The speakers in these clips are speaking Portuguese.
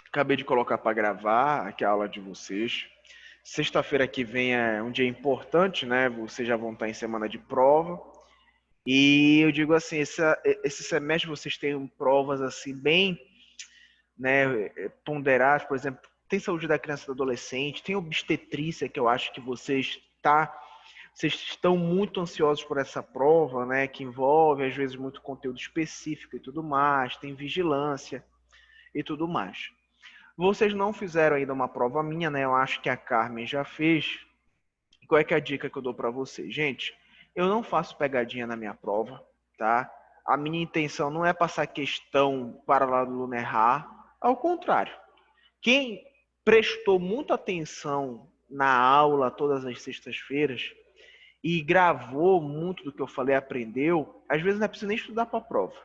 Acabei de colocar para gravar aqui a aula de vocês. Sexta-feira que vem é um dia importante, né? Vocês já vão estar em semana de prova. E eu digo assim, esse semestre vocês têm provas assim bem, né, ponderadas, por exemplo, tem saúde da criança e do adolescente, tem obstetrícia, que eu acho que vocês estão muito ansiosos por essa prova, né, que envolve às vezes muito conteúdo específico e tudo mais, tem vigilância e tudo mais. Vocês não fizeram ainda uma prova minha, né? Eu acho que a Carmen já fez. Qual é que é a dica que eu dou para vocês? Gente, eu não faço pegadinha na minha prova, tá? A minha intenção não é passar questão para lá do aluno errar. Ao contrário. Quem prestou muita atenção na aula todas as sextas-feiras e gravou muito do que eu falei, aprendeu, às vezes não é preciso nem estudar para a prova.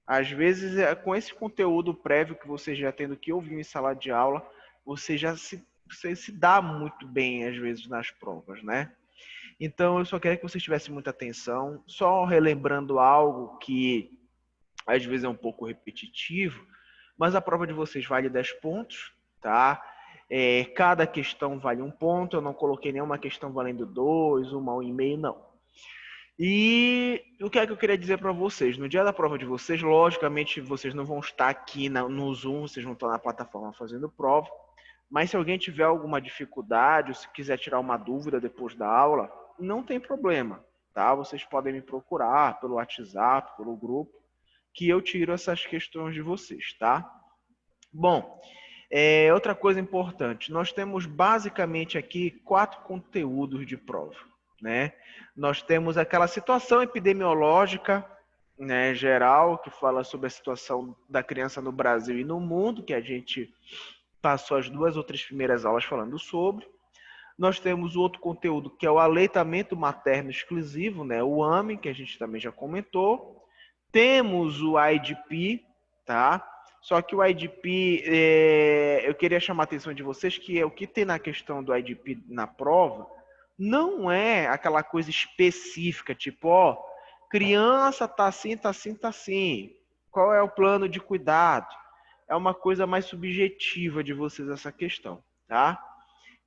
Às vezes, com esse conteúdo prévio que você já tendo que ouvir em sala de aula, você se dá muito bem, às vezes, nas provas, né? Então, eu só queria que vocês tivessem muita atenção, só relembrando algo que às vezes é um pouco repetitivo, mas a prova de vocês vale 10 pontos, tá? Cada questão vale 1 ponto, eu não coloquei nenhuma questão valendo 2, 1,5, não. E o que é que eu queria dizer para vocês? No dia da prova de vocês, logicamente, vocês não vão estar aqui no Zoom, vocês vão estar na plataforma fazendo prova. Mas se alguém tiver alguma dificuldade, ou se quiser tirar uma dúvida depois da aula, não tem problema, tá? Vocês podem me procurar pelo WhatsApp, pelo grupo, que eu tiro essas questões de vocês, tá? Bom, outra coisa importante, nós temos basicamente aqui 4 conteúdos de prova, né? Nós temos aquela situação epidemiológica, né, geral, que fala sobre a situação da criança no Brasil e no mundo, que a gente passou as 2 ou 3 primeiras aulas falando sobre. Nós temos o outro conteúdo que é o aleitamento materno exclusivo, né, o AME, que a gente também já comentou. Temos o IDP, tá? Só que o IDP, eu queria chamar a atenção de vocês que o que tem na questão do IDP na prova não é aquela coisa específica, tipo, ó, criança tá assim, tá assim, tá assim. Qual é o plano de cuidado? É uma coisa mais subjetiva de vocês essa questão, tá?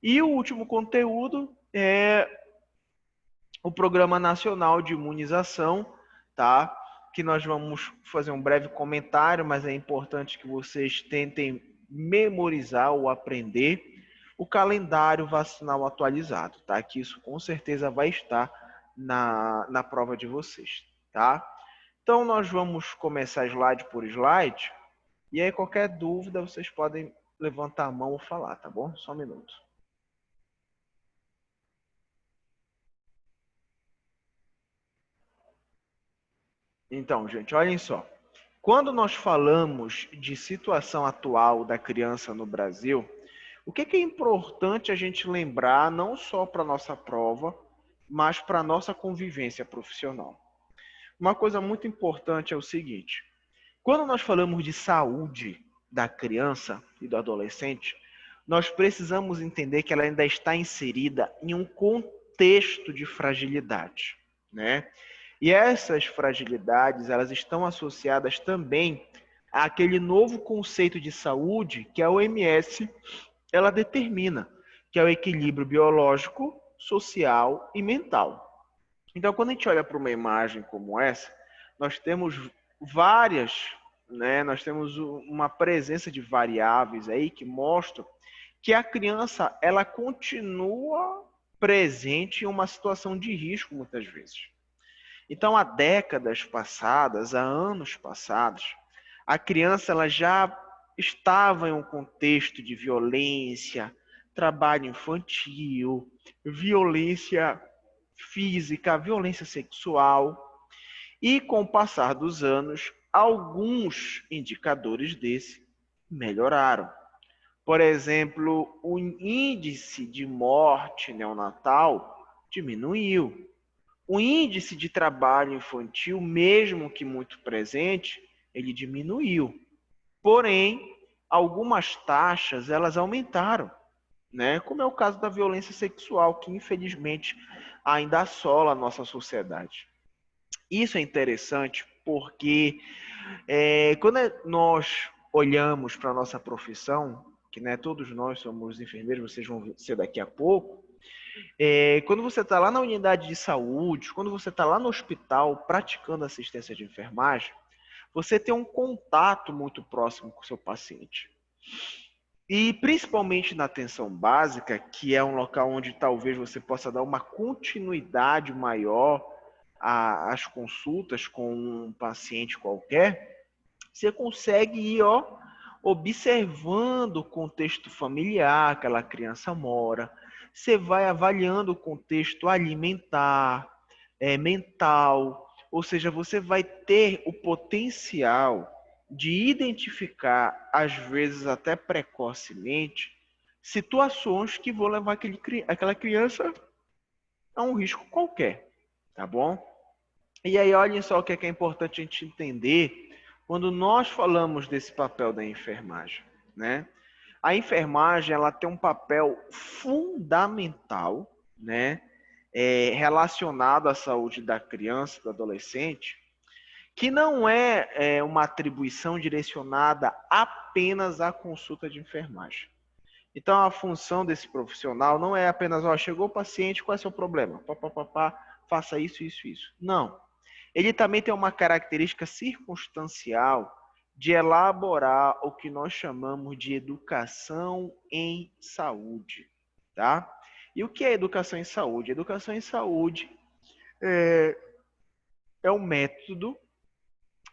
E o último conteúdo é o Programa Nacional de Imunização, tá? Que nós vamos fazer um breve comentário, mas é importante que vocês tentem memorizar ou aprender o calendário vacinal atualizado, tá? Que isso com certeza vai estar na prova de vocês, tá? Então nós vamos começar slide por slide, e aí qualquer dúvida vocês podem levantar a mão ou falar, tá bom? Só um minuto. Então, gente, olhem só. Quando nós falamos de situação atual da criança no Brasil, o que é importante a gente lembrar não só para a nossa prova, mas para a nossa convivência profissional? Uma coisa muito importante é o seguinte: quando nós falamos de saúde da criança e do adolescente, nós precisamos entender que ela ainda está inserida em um contexto de fragilidade, né? E essas fragilidades, elas estão associadas também àquele novo conceito de saúde que a OMS ela determina, que é o equilíbrio biológico, social e mental. Então, quando a gente olha para uma imagem como essa, nós temos várias, né? Nós temos uma presença de variáveis aí que mostram que a criança ela continua presente em uma situação de risco muitas vezes. Então, há décadas passadas, há anos passados, a criança ela já estava em um contexto de violência, trabalho infantil, violência física, violência sexual. E com o passar dos anos, alguns indicadores desse melhoraram. Por exemplo, o índice de morte neonatal diminuiu. O índice de trabalho infantil, mesmo que muito presente, ele diminuiu. Porém, algumas taxas elas aumentaram, né? Como é o caso da violência sexual, que infelizmente ainda assola a nossa sociedade. Isso é interessante porque quando nós olhamos para a nossa profissão, que né, todos nós somos enfermeiros, vocês vão ser daqui a pouco, quando você está lá na unidade de saúde, quando você está lá no hospital praticando assistência de enfermagem, você tem um contato muito próximo com o seu paciente. E principalmente na atenção básica, que é um local onde talvez você possa dar uma continuidade maior às consultas com um paciente qualquer, você consegue ir observando o contexto familiar que aquela criança mora, você vai avaliando o contexto alimentar, mental, ou seja, você vai ter o potencial de identificar, às vezes até precocemente, situações que vão levar aquela criança a um risco qualquer, tá bom? E aí, olhem só o que é importante a gente entender quando nós falamos desse papel da enfermagem, né? A enfermagem, ela tem um papel fundamental, né? Relacionado à saúde da criança, do adolescente, que não é uma atribuição direcionada apenas à consulta de enfermagem. Então, a função desse profissional não é apenas, chegou o paciente, qual é o seu problema? Faça isso, isso, isso. Não. Ele também tem uma característica circunstancial de elaborar o que nós chamamos de educação em saúde, tá? E o que é educação em saúde? Educação em saúde é um método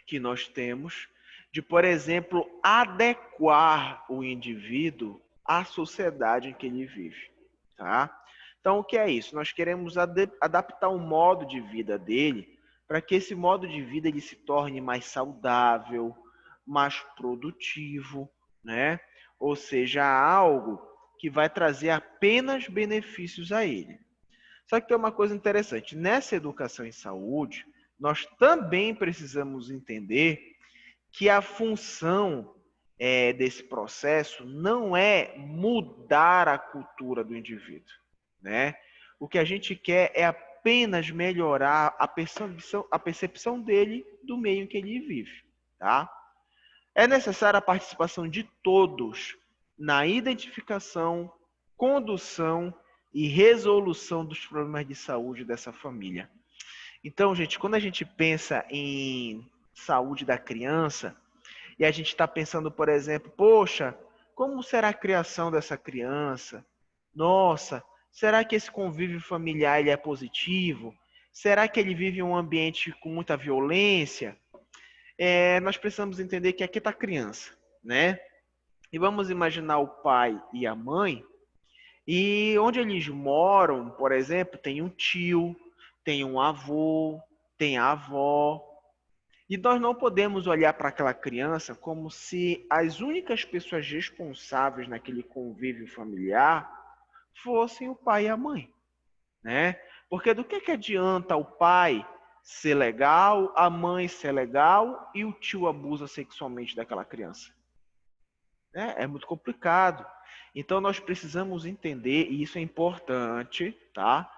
que nós temos de, por exemplo, adequar o indivíduo à sociedade em que ele vive, tá? Então, o que é isso? Nós queremos adaptar o modo de vida dele para que esse modo de vida ele se torne mais saudável, mais produtivo, né? Ou seja, algo que vai trazer apenas benefícios a ele. Só que tem uma coisa interessante, nessa educação em saúde, nós também precisamos entender que a função desse processo não é mudar a cultura do indivíduo, né? O que a gente quer é apenas melhorar a percepção dele do meio em que ele vive, tá? É necessária a participação de todos na identificação, condução e resolução dos problemas de saúde dessa família. Então, gente, quando a gente pensa em saúde da criança, e a gente está pensando, por exemplo, poxa, como será a criação dessa criança? Nossa, será que esse convívio familiar ele é positivo? Será que ele vive em um ambiente com muita violência? Nós precisamos entender que aqui está a criança, né? E vamos imaginar o pai e a mãe, e onde eles moram, por exemplo, tem um tio, tem um avô, tem a avó. E nós não podemos olhar para aquela criança como se as únicas pessoas responsáveis naquele convívio familiar fossem o pai e a mãe, né? Porque do que adianta o pai ser legal, a mãe ser legal e o tio abusa sexualmente daquela criança? É muito complicado. Então nós precisamos entender, e isso é importante, tá?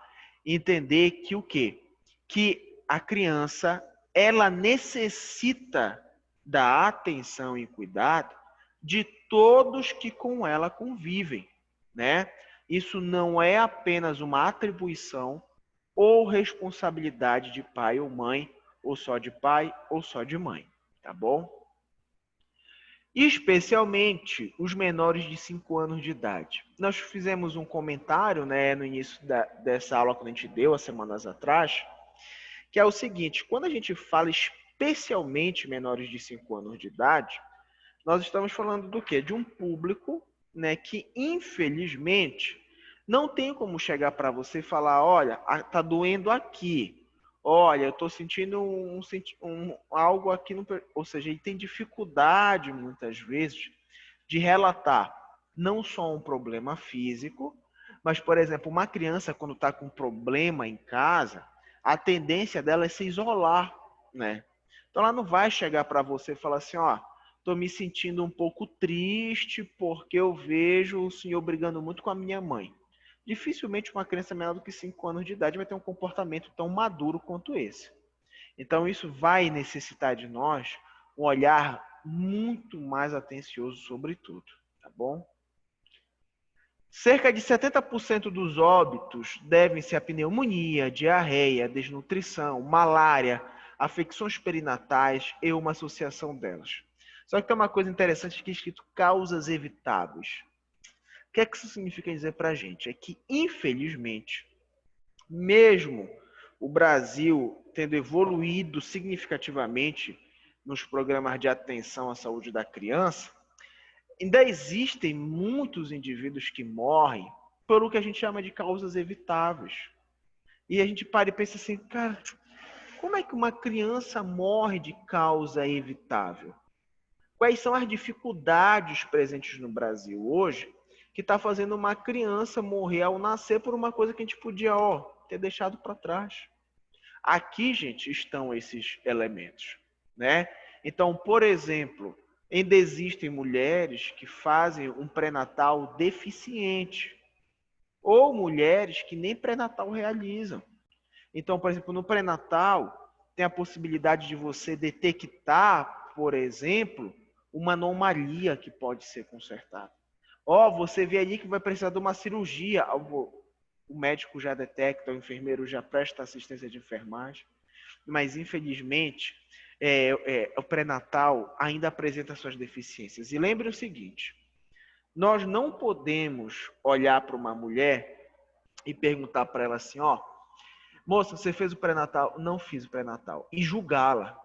Entender que o quê? Que a criança, ela necessita da atenção e cuidado de todos que com ela convivem, né? Isso não é apenas uma atribuição ou responsabilidade de pai ou mãe, ou só de pai ou só de mãe, tá bom? Especialmente os menores de 5 anos de idade. Nós fizemos um comentário, né, no início dessa aula que a gente deu há semanas atrás, que é o seguinte: quando a gente fala especialmente menores de 5 anos de idade, nós estamos falando do quê? De um público, né, que infelizmente não tem como chegar para você e falar, olha, tá doendo aqui. Olha, eu estou sentindo algo aqui, ou seja, ele tem dificuldade muitas vezes de relatar não só um problema físico, mas, por exemplo, uma criança quando está com um problema em casa, a tendência dela é se isolar, né? Então ela não vai chegar para você e falar assim, estou me sentindo um pouco triste porque eu vejo o senhor brigando muito com a minha mãe. Dificilmente uma criança menor do que 5 anos de idade vai ter um comportamento tão maduro quanto esse. Então isso vai necessitar de nós um olhar muito mais atencioso sobre tudo, tá bom? Cerca de 70% dos óbitos devem-se a pneumonia, diarreia, desnutrição, malária, afecções perinatais e uma associação delas. Só que tem uma coisa interessante que é escrito causas evitáveis. O que é que isso significa dizer para a gente? É que, infelizmente, mesmo o Brasil tendo evoluído significativamente nos programas de atenção à saúde da criança, ainda existem muitos indivíduos que morrem por o que a gente chama de causas evitáveis. E a gente para e pensa assim, cara, como é que uma criança morre de causa evitável? Quais são as dificuldades presentes no Brasil hoje que está fazendo uma criança morrer ao nascer por uma coisa que a gente podia, ter deixado para trás? Aqui, gente, estão esses elementos, né? Então, por exemplo, ainda existem mulheres que fazem um pré-natal deficiente ou mulheres que nem pré-natal realizam. Então, por exemplo, no pré-natal tem a possibilidade de você detectar, por exemplo, uma anomalia que pode ser consertada. Você vê ali que vai precisar de uma cirurgia. O médico já detecta, o enfermeiro já presta assistência de enfermagem. Mas, infelizmente, o pré-natal ainda apresenta suas deficiências. E lembre o seguinte, nós não podemos olhar para uma mulher e perguntar para ela assim, moça, você fez o pré-natal? Não fiz o pré-natal. E julgá-la.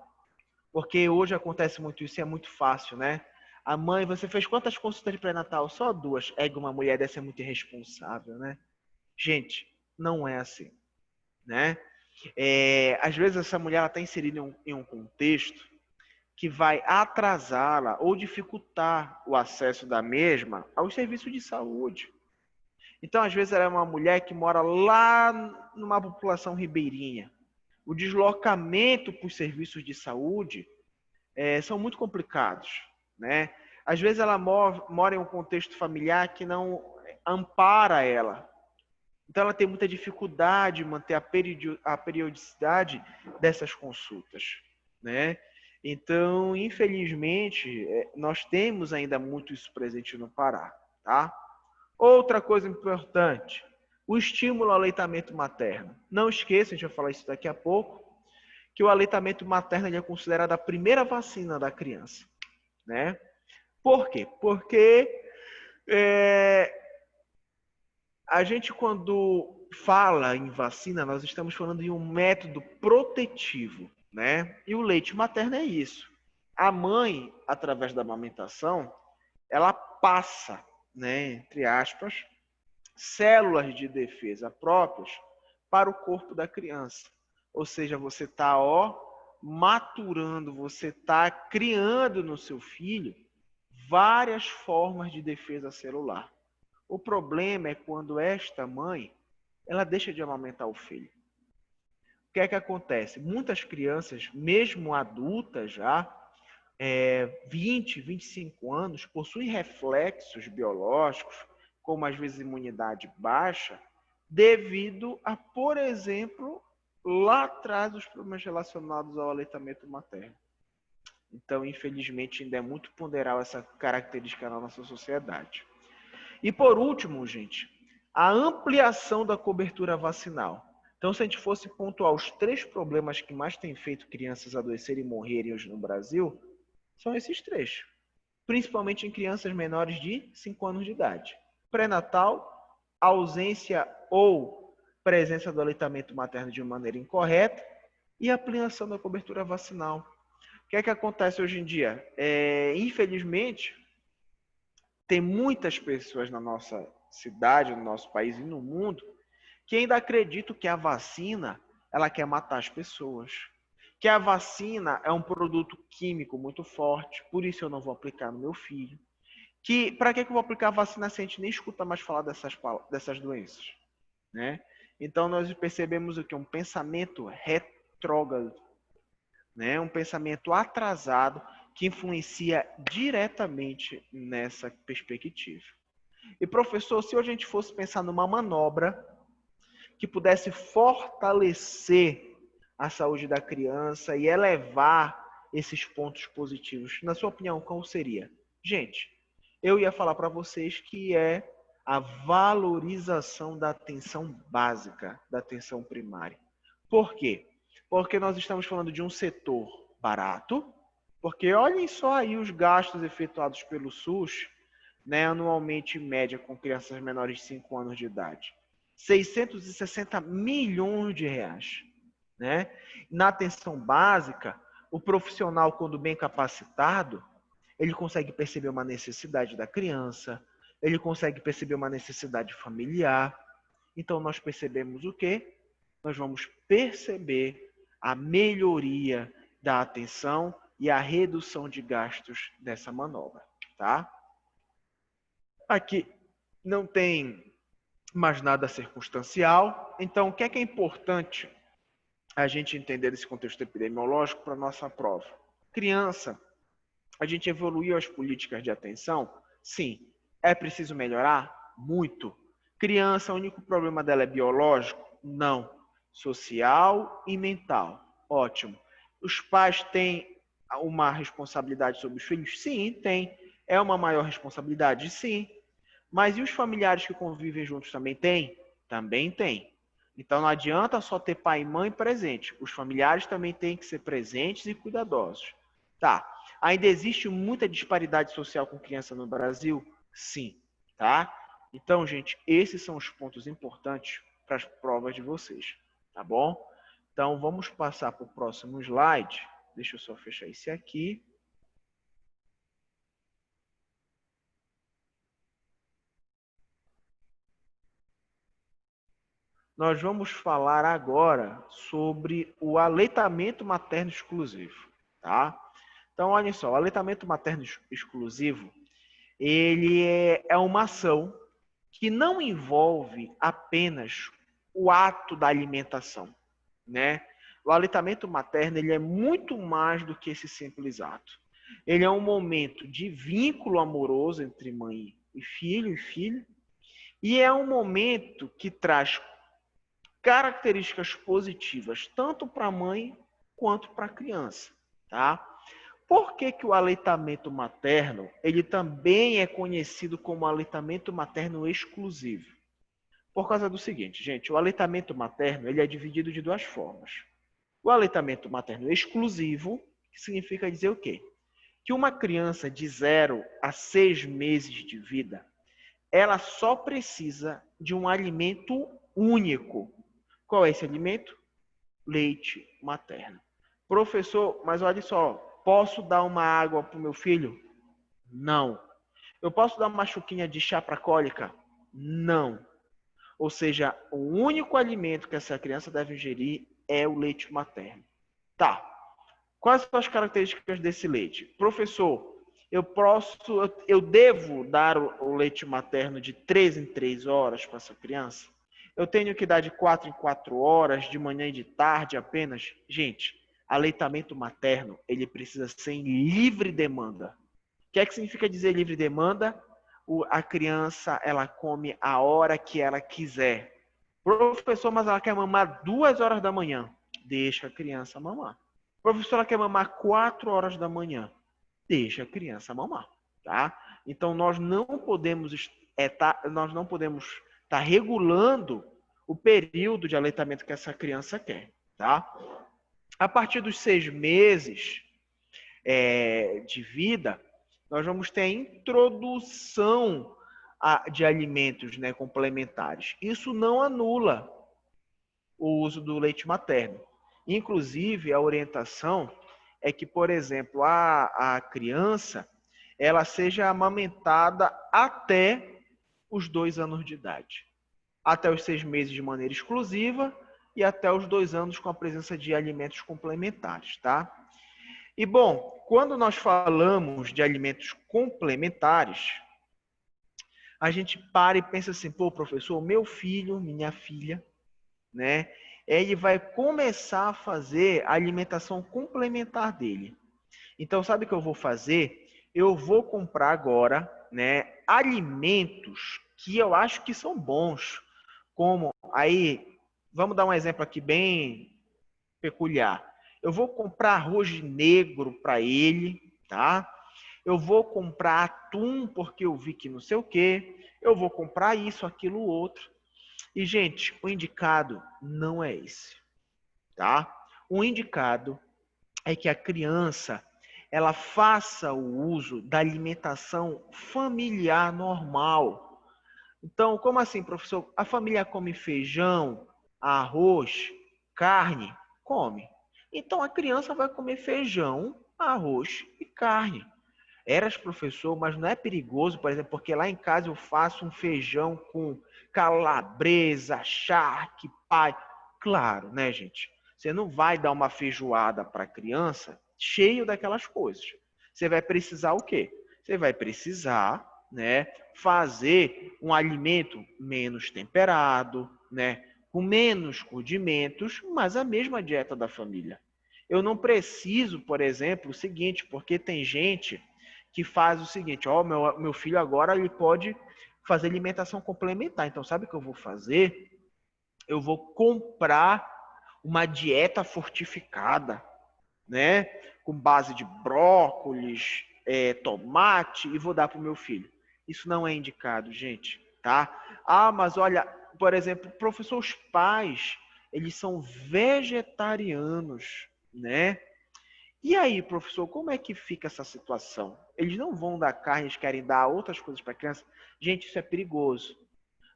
Porque hoje acontece muito isso e é muito fácil, né? A mãe, você fez quantas consultas de pré-natal? Só 2. Uma mulher dessa é muito irresponsável, né? Gente, não é assim, né? Às vezes essa mulher está inserida em um contexto que vai atrasá-la ou dificultar o acesso da mesma aos serviços de saúde. Então, às vezes, ela é uma mulher que mora lá numa população ribeirinha. O deslocamento para os serviços de saúde são muito complicados, né? Às vezes, ela mora em um contexto familiar que não ampara ela. Então, ela tem muita dificuldade em manter a periodicidade dessas consultas, né? Então, infelizmente, nós temos ainda muito isso presente no Pará, tá? Outra coisa importante, o estímulo ao aleitamento materno. Não esqueça, a gente vai falar isso daqui a pouco, que o aleitamento materno é considerado a primeira vacina da criança, né? Por quê? Porque a gente, quando fala em vacina, nós estamos falando de um método protetivo, né? E o leite materno é isso. A mãe, através da amamentação, ela passa, né, entre aspas, células de defesa próprias para o corpo da criança. Ou seja, você está maturando, você está criando no seu filho várias formas de defesa celular. O problema é quando esta mãe, ela deixa de amamentar o filho. O que é que acontece? Muitas crianças, mesmo adultas já, 20, 25 anos, possuem reflexos biológicos, como às vezes imunidade baixa, devido a, por exemplo, lá atrás os problemas relacionados ao aleitamento materno. Então, infelizmente, ainda é muito ponderal essa característica na nossa sociedade. E por último, gente, a ampliação da cobertura vacinal. Então, se a gente fosse pontuar os 3 problemas que mais têm feito crianças adoecerem e morrerem hoje no Brasil, são esses 3. Principalmente em crianças menores de 5 anos de idade. Pré-natal, ausência ou presença do aleitamento materno de maneira incorreta e ampliação da cobertura vacinal. O que é que acontece hoje em dia? Infelizmente, tem muitas pessoas na nossa cidade, no nosso país e no mundo que ainda acreditam que a vacina ela quer matar as pessoas. Que a vacina é um produto químico muito forte, por isso eu não vou aplicar no meu filho. Que para que eu vou aplicar a vacina se a gente nem escuta mais falar dessas doenças, né? Então nós percebemos o que? Um pensamento retrógrado, né? Um pensamento atrasado que influencia diretamente nessa perspectiva. E professor, se hoje a gente fosse pensar numa manobra que pudesse fortalecer a saúde da criança e elevar esses pontos positivos. Na sua opinião, qual seria? Gente, eu ia falar para vocês que é a valorização da atenção básica, da atenção primária. Por quê? Porque nós estamos falando de um setor barato, porque olhem só aí os gastos efetuados pelo SUS, né, anualmente em média com crianças menores de 5 anos de idade. 660 milhões de reais. Né? Na atenção básica, o profissional, quando bem capacitado, ele consegue perceber uma necessidade da criança, ele consegue perceber uma necessidade familiar. Então, nós percebemos o quê? Nós vamos perceber a melhoria da atenção e a redução de gastos dessa manobra, tá? Aqui não tem mais nada circunstancial. Então, o que é importante a gente entender esse contexto epidemiológico para a nossa prova? Criança, a gente evoluiu as políticas de atenção? Sim. É preciso melhorar? Muito. Criança, o único problema dela é biológico? Não. Social e mental. Ótimo. Os pais têm uma responsabilidade sobre os filhos? Sim, tem. É uma maior responsabilidade? Sim. Mas e os familiares que convivem juntos também têm? Também tem. Então não adianta só ter pai e mãe presente. Os familiares também têm que ser presentes e cuidadosos. Tá. Ainda existe muita disparidade social com criança no Brasil? Sim. Tá? Então, gente, esses são os pontos importantes para as provas de vocês. Tá bom? Então, vamos passar para o próximo slide. Deixa eu só fechar esse aqui. Nós vamos falar agora sobre o aleitamento materno exclusivo, tá? Então, olha só, o aleitamento materno exclusivo, ele é uma ação que não envolve apenas o ato da alimentação, né? O aleitamento materno, ele é muito mais do que esse simples ato. Ele é um momento de vínculo amoroso entre mãe e filha, e é um momento que traz características positivas tanto para a mãe quanto para a criança, tá? Por que que o aleitamento materno, ele também é conhecido como aleitamento materno exclusivo? Por causa do seguinte, gente, o aleitamento materno, ele é dividido de duas formas. O aleitamento materno exclusivo, que significa dizer o quê? Que uma criança de 0 a 6 meses de vida, ela só precisa de um alimento único. Qual é esse alimento? Leite materno. Professor, mas olha só, posso dar uma água para o meu filho? Não. Eu posso dar uma chuquinha de chá para cólica? Não. Ou seja, o único alimento que essa criança deve ingerir é o leite materno. Tá. Quais são as características desse leite? Professor, eu devo dar o leite materno de 3 em 3 horas para essa criança? Eu tenho que dar de 4 em 4 horas, de manhã e de tarde apenas? Gente, aleitamento materno, ele precisa ser em livre demanda. O que é que significa dizer livre demanda? A criança, ela come a hora que ela quiser. Professor, mas ela quer mamar 2 horas da manhã. Deixa a criança mamar. Professor, ela quer mamar 4 horas da manhã. Deixa a criança mamar, tá? Então nós não podemos estar regulando o período de aleitamento que essa criança quer, tá? A partir dos 6 meses de vida, nós vamos ter a introdução de alimentos, né, complementares. Isso não anula o uso do leite materno. Inclusive, a orientação é que, por exemplo, a criança ela seja amamentada até os 2 anos de idade. Até os 6 meses de maneira exclusiva e até os 2 anos com a presença de alimentos complementares, tá? E, bom, quando nós falamos de alimentos complementares, a gente para e pensa assim, pô, professor, meu filho, minha filha, né? Ele vai começar a fazer a alimentação complementar dele. Então, sabe o que eu vou fazer? Eu vou comprar agora, né, alimentos que eu acho que são bons, como aí, vamos dar um exemplo aqui bem peculiar. Eu vou comprar arroz negro para ele, tá? Eu vou comprar atum porque eu vi que não sei o quê. Eu vou comprar isso, aquilo, outro. E, gente, o indicado não é esse, tá? O indicado é que a criança ela faça o uso da alimentação familiar normal. Então, como assim, professor? A família come feijão, arroz, carne? Come. Então, a criança vai comer feijão, arroz e carne. Eras professor, mas não é perigoso, por exemplo, porque lá em casa eu faço um feijão com calabresa, charque, pai. Claro, né, gente? Você não vai dar uma feijoada para a criança cheio daquelas coisas. Você vai precisar o quê? Você vai precisar, né, fazer um alimento menos temperado, né, com menos condimentos, mas a mesma dieta da família. Eu não preciso, por exemplo, o seguinte, porque tem gente que faz o seguinte, ó, meu filho agora ele pode fazer alimentação complementar. Então, sabe o que eu vou fazer? Eu vou comprar uma dieta fortificada, né? Com base de brócolis, tomate, e vou dar para o meu filho. Isso não é indicado, gente, tá? Ah, mas olha, por exemplo, professor, os pais, eles são vegetarianos, né? E aí, professor, como é que fica essa situação? Eles não vão dar carne, eles querem dar outras coisas para a criança. Gente, isso é perigoso.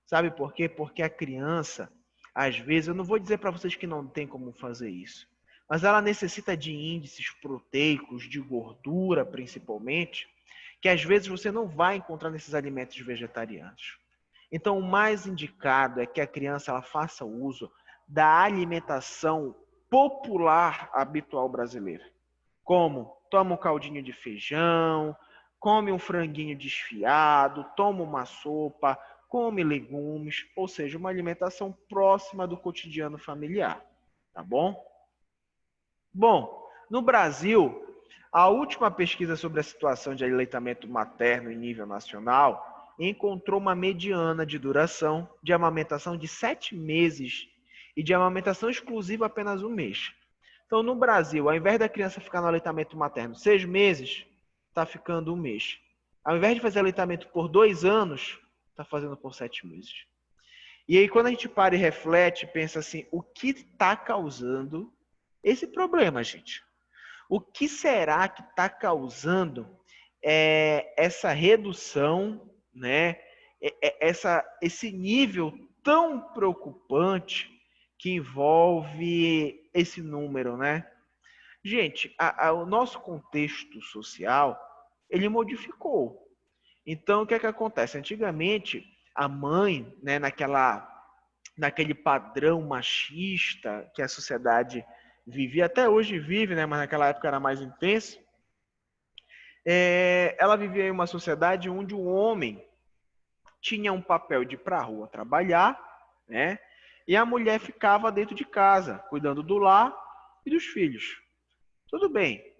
Sabe por quê? Porque a criança, às vezes, eu não vou dizer para vocês que não tem como fazer isso, mas ela necessita de índices proteicos, de gordura principalmente, que às vezes você não vai encontrar nesses alimentos vegetarianos. Então, o mais indicado é que a criança ela faça uso da alimentação popular habitual brasileira. Como? Toma um caldinho de feijão, come um franguinho desfiado, toma uma sopa, come legumes, ou seja, uma alimentação próxima do cotidiano familiar, tá bom? Bom, no Brasil, a última pesquisa sobre a situação de aleitamento materno em nível nacional encontrou uma mediana de duração de amamentação de 7 meses e de amamentação exclusiva apenas um mês. Então, no Brasil, ao invés da criança ficar no aleitamento materno 6 meses, está ficando um mês. Ao invés de fazer aleitamento por 2 anos, está fazendo por 7 meses. E aí, quando a gente para e reflete, pensa assim, o que está causando esse problema, gente? O que será que está causando essa redução, né? Esse nível tão preocupante que envolve esse número, né? Gente, o nosso contexto social, ele modificou. Então, o que é que acontece? Antigamente, a mãe, né, naquele padrão machista que a sociedade vivia, até hoje vive, né, mas naquela época era mais intenso, ela vivia em uma sociedade onde o homem tinha um papel de ir para a rua trabalhar, né, e a mulher ficava dentro de casa, cuidando do lar e dos filhos. Tudo bem.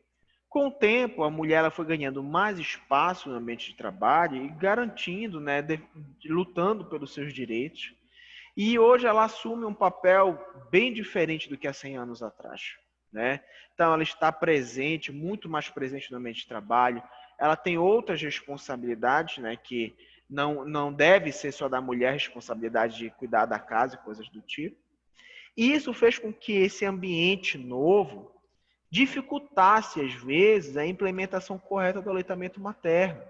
Com o tempo, a mulher ela foi ganhando mais espaço no ambiente de trabalho e garantindo, né, lutando pelos seus direitos. E hoje ela assume um papel bem diferente do que há 100 anos atrás, né? Então ela está presente, muito mais presente no ambiente de trabalho. Ela tem outras responsabilidades, né, que não deve ser só da mulher a responsabilidade de cuidar da casa e coisas do tipo. E isso fez com que esse ambiente novo dificultasse, às vezes, a implementação correta do aleitamento materno.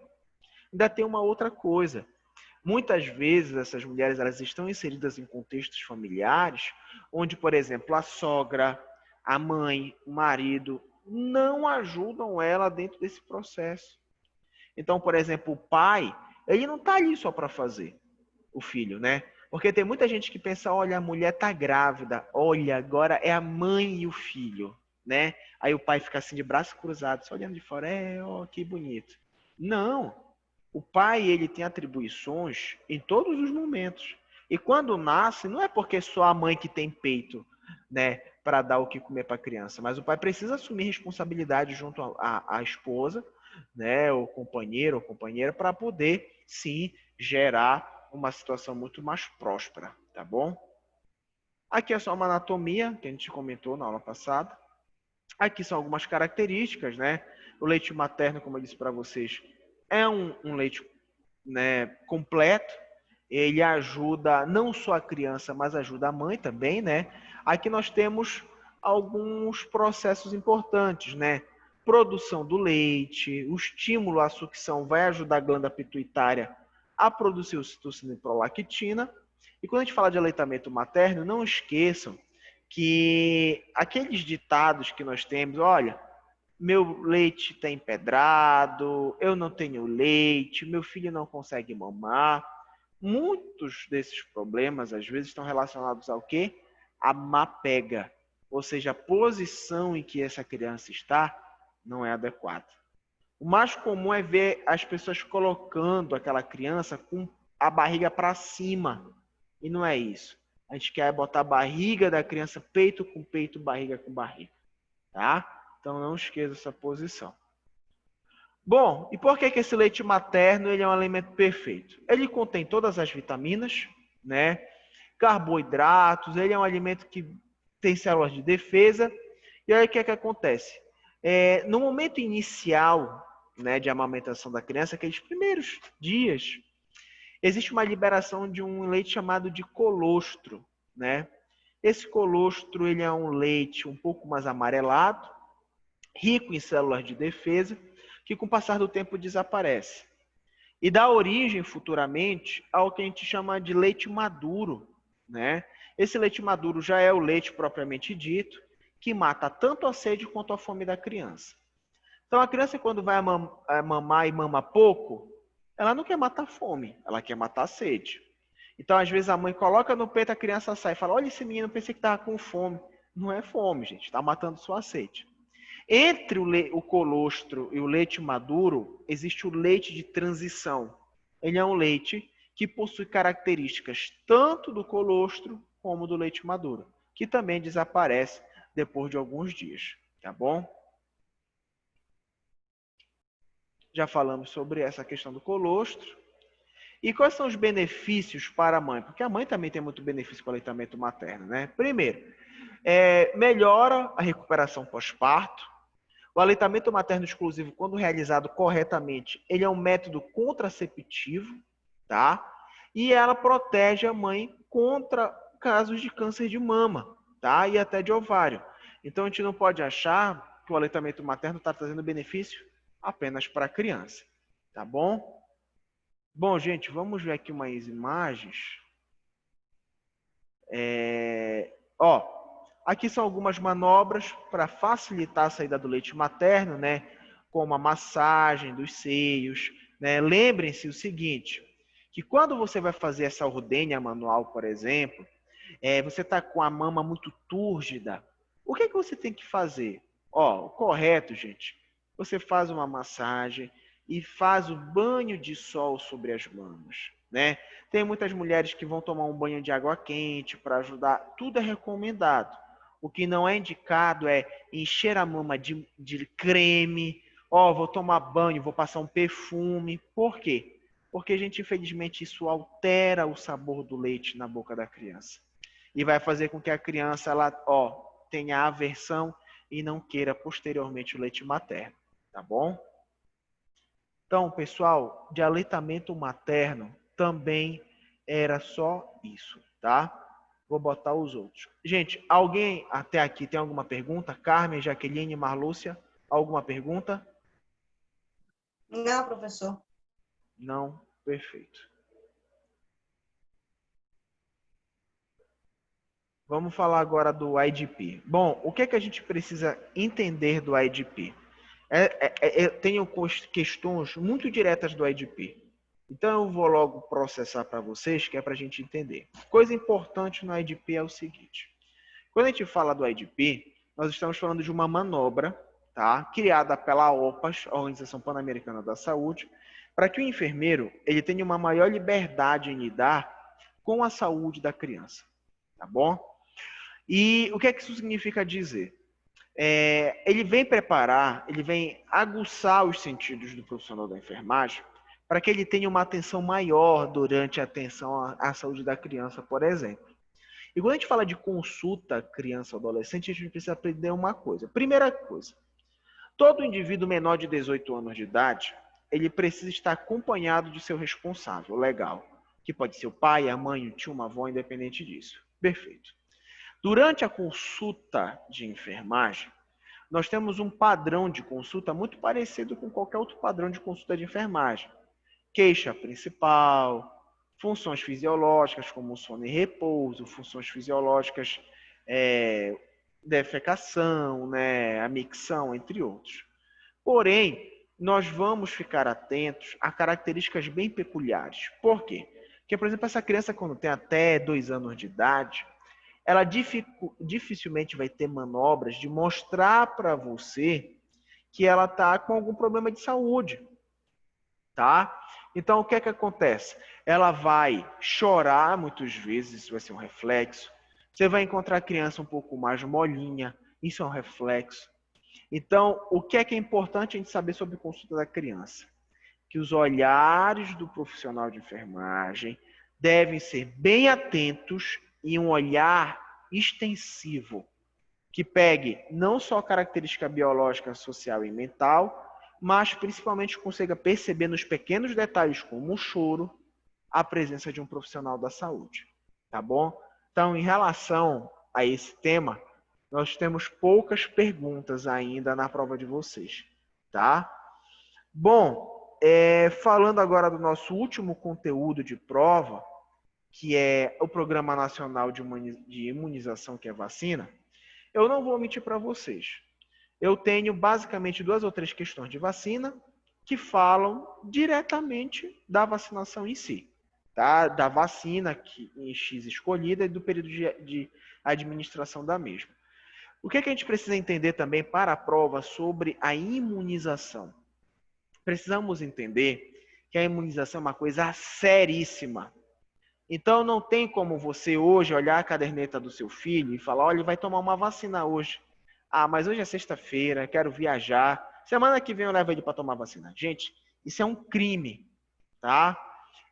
Ainda tem uma outra coisa. Muitas vezes essas mulheres elas estão inseridas em contextos familiares onde, por exemplo, a sogra, a mãe, o marido não ajudam ela dentro desse processo. Então, por exemplo, o pai, ele não está ali só para fazer o filho, né? Porque tem muita gente que pensa, olha, a mulher tá grávida, olha, agora é a mãe e o filho, né? Aí o pai fica assim de braço cruzado, só olhando de fora, ó, que bonito. Não, o pai, ele tem atribuições em todos os momentos. E quando nasce, não é porque só a mãe que tem peito, né, para dar o que comer para a criança, mas o pai precisa assumir responsabilidade junto à esposa, né, o companheiro ou companheira, para poder, sim, gerar uma situação muito mais próspera, tá bom? Aqui é só uma anatomia que a gente comentou na aula passada. Aqui são algumas características, né? O leite materno, como eu disse para vocês, é um leite, né, completo. Ele ajuda não só a criança, mas ajuda a mãe também, né? Aqui nós temos alguns processos importantes, né? Produção do leite, o estímulo à sucção vai ajudar a glândula pituitária a produzir ocitocina e prolactina. E quando a gente fala de aleitamento materno, não esqueçam que aqueles ditados que nós temos, olha, meu leite está empedrado, eu não tenho leite, meu filho não consegue mamar. Muitos desses problemas, às vezes, estão relacionados ao quê? A má pega. Ou seja, a posição em que essa criança está não é adequada. O mais comum é ver as pessoas colocando aquela criança com a barriga para cima. E não é isso. A gente quer botar a barriga da criança peito com peito, barriga com barriga. Tá? Então não esqueça essa posição. Bom, e por que esse leite materno ele é um alimento perfeito? Ele contém todas as vitaminas, né? Carboidratos, ele é um alimento que tem células de defesa. E aí o que é que acontece? No momento inicial, né, de amamentação da criança, aqueles primeiros dias, existe uma liberação de um leite chamado de colostro, né? Esse colostro ele é um leite um pouco mais amarelado, rico em células de defesa, que com o passar do tempo desaparece. E dá origem futuramente ao que a gente chama de leite maduro, né? Esse leite maduro já é o leite propriamente dito, que mata tanto a sede quanto a fome da criança. Então a criança quando vai mamar e mama pouco, ela não quer matar a fome, ela quer matar a sede. Então às vezes a mãe coloca no peito, a criança sai e fala, olha esse menino, pensei que estava com fome. Não é fome, gente, está matando sua sede. Entre o colostro e o leite maduro, existe o leite de transição. Ele é um leite que possui características tanto do colostro como do leite maduro, que também desaparece depois de alguns dias, tá bom? Já falamos sobre essa questão do colostro. E quais são os benefícios para a mãe? Porque a mãe também tem muito benefício com o aleitamento materno, né? Primeiro, melhora a recuperação pós-parto. O aleitamento materno exclusivo, quando realizado corretamente, ele é um método contraceptivo, tá? E ela protege a mãe contra casos de câncer de mama, tá? E até de ovário. Então a gente não pode achar que o aleitamento materno está trazendo benefício apenas para a criança, tá bom? Bom, gente, vamos ver aqui umas imagens. Ó, aqui são algumas manobras para facilitar a saída do leite materno, né? Como a massagem dos seios, né? Lembrem-se o seguinte, que quando você vai fazer essa ordenha manual, por exemplo, você está com a mama muito túrgida, o que você tem que fazer? Ó, o correto, gente, você faz uma massagem e faz o banho de sol sobre as mamas, né? Tem muitas mulheres que vão tomar um banho de água quente para ajudar, tudo é recomendado. O que não é indicado é encher a mama de creme, ó, vou tomar banho, vou passar um perfume. Por quê? Porque, gente, infelizmente isso altera o sabor do leite na boca da criança. E vai fazer com que a criança ela, tenha aversão e não queira posteriormente o leite materno, tá bom? Então, pessoal, de aleitamento materno também era só isso, tá? Vou botar os outros. Gente, alguém até aqui tem alguma pergunta? Carmen, Jaqueline, Marlúcia, alguma pergunta? Não, professor. Não? Perfeito. Vamos falar agora do IDP. Bom, o que é que a gente precisa entender do IDP? Tenho questões muito diretas do IDP. Então eu vou logo processar para vocês, que é para a gente entender. Coisa importante no IDP é o seguinte. Quando a gente fala do IDP, nós estamos falando de uma manobra, tá? Criada pela OPAS, a Organização Pan-Americana da Saúde, para que o enfermeiro ele tenha uma maior liberdade em lidar com a saúde da criança, tá bom? E o que é que isso significa dizer? Ele vem preparar, ele vem aguçar os sentidos do profissional da enfermagem para que ele tenha uma atenção maior durante a atenção à saúde da criança, por exemplo. E quando a gente fala de consulta criança ou adolescente, a gente precisa aprender uma coisa. Primeira coisa, todo indivíduo menor de 18 anos de idade, ele precisa estar acompanhado de seu responsável legal, que pode ser o pai, a mãe, o tio, uma avó, independente disso. Perfeito. Durante a consulta de enfermagem, nós temos um padrão de consulta muito parecido com qualquer outro padrão de consulta de enfermagem. Queixa principal, funções fisiológicas como sono e repouso, funções fisiológicas, defecação, né, a micção, entre outros. Porém, nós vamos ficar atentos a características bem peculiares. Por quê? Porque, por exemplo, essa criança, quando tem até 2 anos de idade, ela dificilmente vai ter manobras de mostrar para você que ela está com algum problema de saúde, tá? Então, o que é que acontece? Ela vai chorar muitas vezes, isso vai ser um reflexo. Você vai encontrar a criança um pouco mais molinha, isso é um reflexo. Então, o que é importante a gente saber sobre a consulta da criança? Que os olhares do profissional de enfermagem devem ser bem atentos e um olhar extensivo, que pegue não só a característica biológica, social e mental, mas principalmente consiga perceber nos pequenos detalhes, como o choro, a presença de um profissional da saúde. Tá bom? Então, em relação a esse tema, nós temos poucas perguntas ainda na prova de vocês, tá? Bom, falando agora do nosso último conteúdo de prova, que é o Programa Nacional de Imunização, que é vacina, eu não vou mentir para vocês. Eu tenho basicamente 2 ou 3 questões de vacina que falam diretamente da vacinação em si, tá? Da vacina em X escolhida e do período de administração da mesma. O que a gente precisa entender também para a prova sobre a imunização? Precisamos entender que a imunização é uma coisa seríssima. Então, não tem como você hoje olhar a caderneta do seu filho e falar, olha, ele vai tomar uma vacina hoje. Ah, mas hoje é sexta-feira, quero viajar. Semana que vem eu levo ele para tomar vacina. Gente, isso é um crime, tá?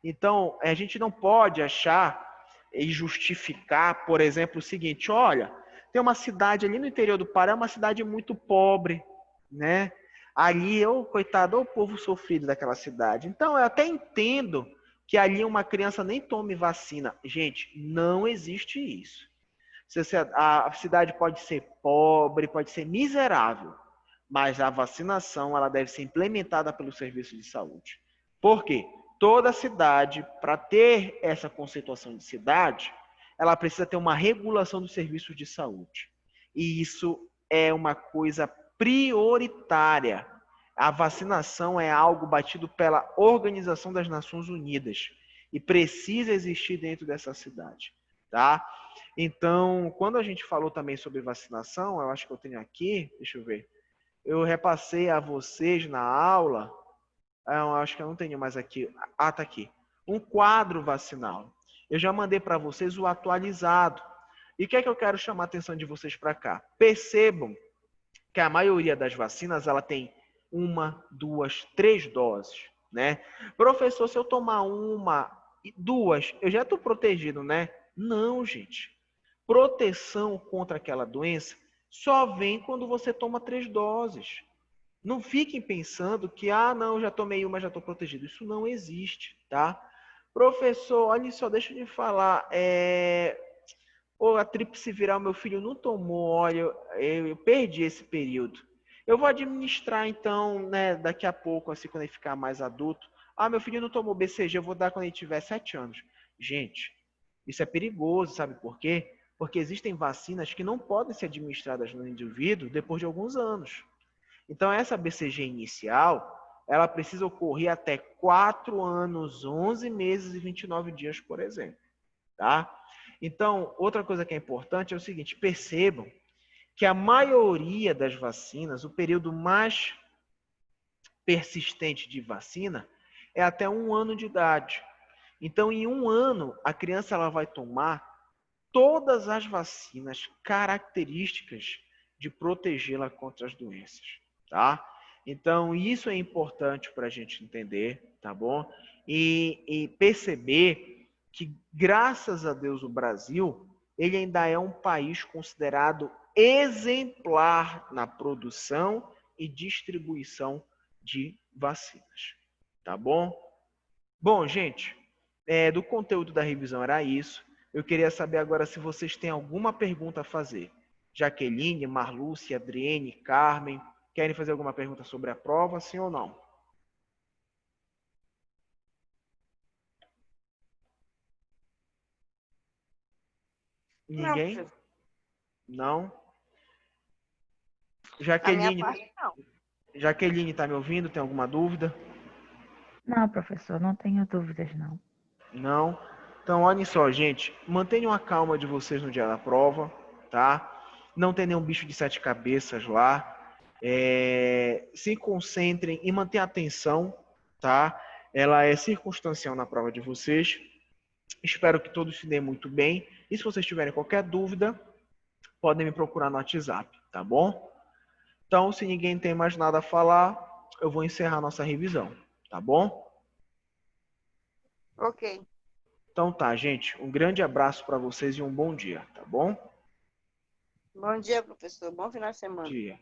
Então, a gente não pode achar e justificar, por exemplo, o seguinte, olha, tem uma cidade ali no interior do Pará, é uma cidade muito pobre, né? Ali, coitado, o povo sofrido daquela cidade. Então, eu até entendo que ali uma criança nem tome vacina. Gente, não existe isso. A cidade pode ser pobre, pode ser miserável, mas a vacinação ela deve ser implementada pelo serviço de saúde. Por quê? Toda cidade, para ter essa conceituação de cidade, ela precisa ter uma regulação dos serviços de saúde. E isso é uma coisa prioritária. A vacinação é algo batido pela Organização das Nações Unidas e precisa existir dentro dessa cidade, tá? Então, quando a gente falou também sobre vacinação, eu acho que eu tenho aqui, deixa eu ver, eu repassei a vocês na aula, eu acho que eu não tenho mais aqui, tá aqui, um quadro vacinal. Eu já mandei para vocês o atualizado. E o que é que eu quero chamar a atenção de vocês para cá? Percebam que a maioria das vacinas, ela tem 1, 2, 3 doses, né? Professor, se eu tomar 1, 2, eu já estou protegido, né? Não, gente. Proteção contra aquela doença só vem quando você toma 3 doses. Não fiquem pensando que, não, já tomei 1, já estou protegido. Isso não existe, tá? Professor, olha só, deixa eu te falar, a tríplice viral, meu filho não tomou, olha, eu perdi esse período. Eu vou administrar, então, né, daqui a pouco, assim, quando ele ficar mais adulto. Meu filho não tomou BCG, eu vou dar quando ele tiver 7 anos. Gente, isso é perigoso, sabe por quê? Porque existem vacinas que não podem ser administradas no indivíduo depois de alguns anos. Então, essa BCG inicial, ela precisa ocorrer até 4 anos, 11 meses e 29 dias, por exemplo, tá? Então, outra coisa que é importante é o seguinte, percebam que a maioria das vacinas, o período mais persistente de vacina é até 1 ano de idade. Então, em 1 ano, a criança ela vai tomar todas as vacinas características de protegê-la contra as doenças, tá? Então, isso é importante para a gente entender, tá bom? E perceber que, graças a Deus, o Brasil, ele ainda é um país considerado exemplar na produção e distribuição de vacinas. Tá bom? Bom, gente, do conteúdo da revisão era isso. Eu queria saber agora se vocês têm alguma pergunta a fazer. Jaqueline, Marlúcia, Adriene, Carmen, querem fazer alguma pergunta sobre a prova, sim ou não? Não, Ninguém? professor. Não? A minha Jaqueline, parte, não. Jaqueline, tá me ouvindo? Tem alguma dúvida? Não, professor, não tenho dúvidas, não. Não? Então, olhem só, gente. Mantenham a calma de vocês no dia da prova, tá? Não tem nenhum bicho de sete cabeças lá. Se concentrem e mantenham a atenção, tá? Ela é circunstancial na prova de vocês. Espero que todos se deem muito bem. E se vocês tiverem qualquer dúvida, podem me procurar no WhatsApp, tá bom? Então, se ninguém tem mais nada a falar, eu vou encerrar nossa revisão, tá bom? Ok. Então tá, gente. Um grande abraço para vocês e um bom dia, tá bom? Bom dia, professor. Bom final de semana. Dia.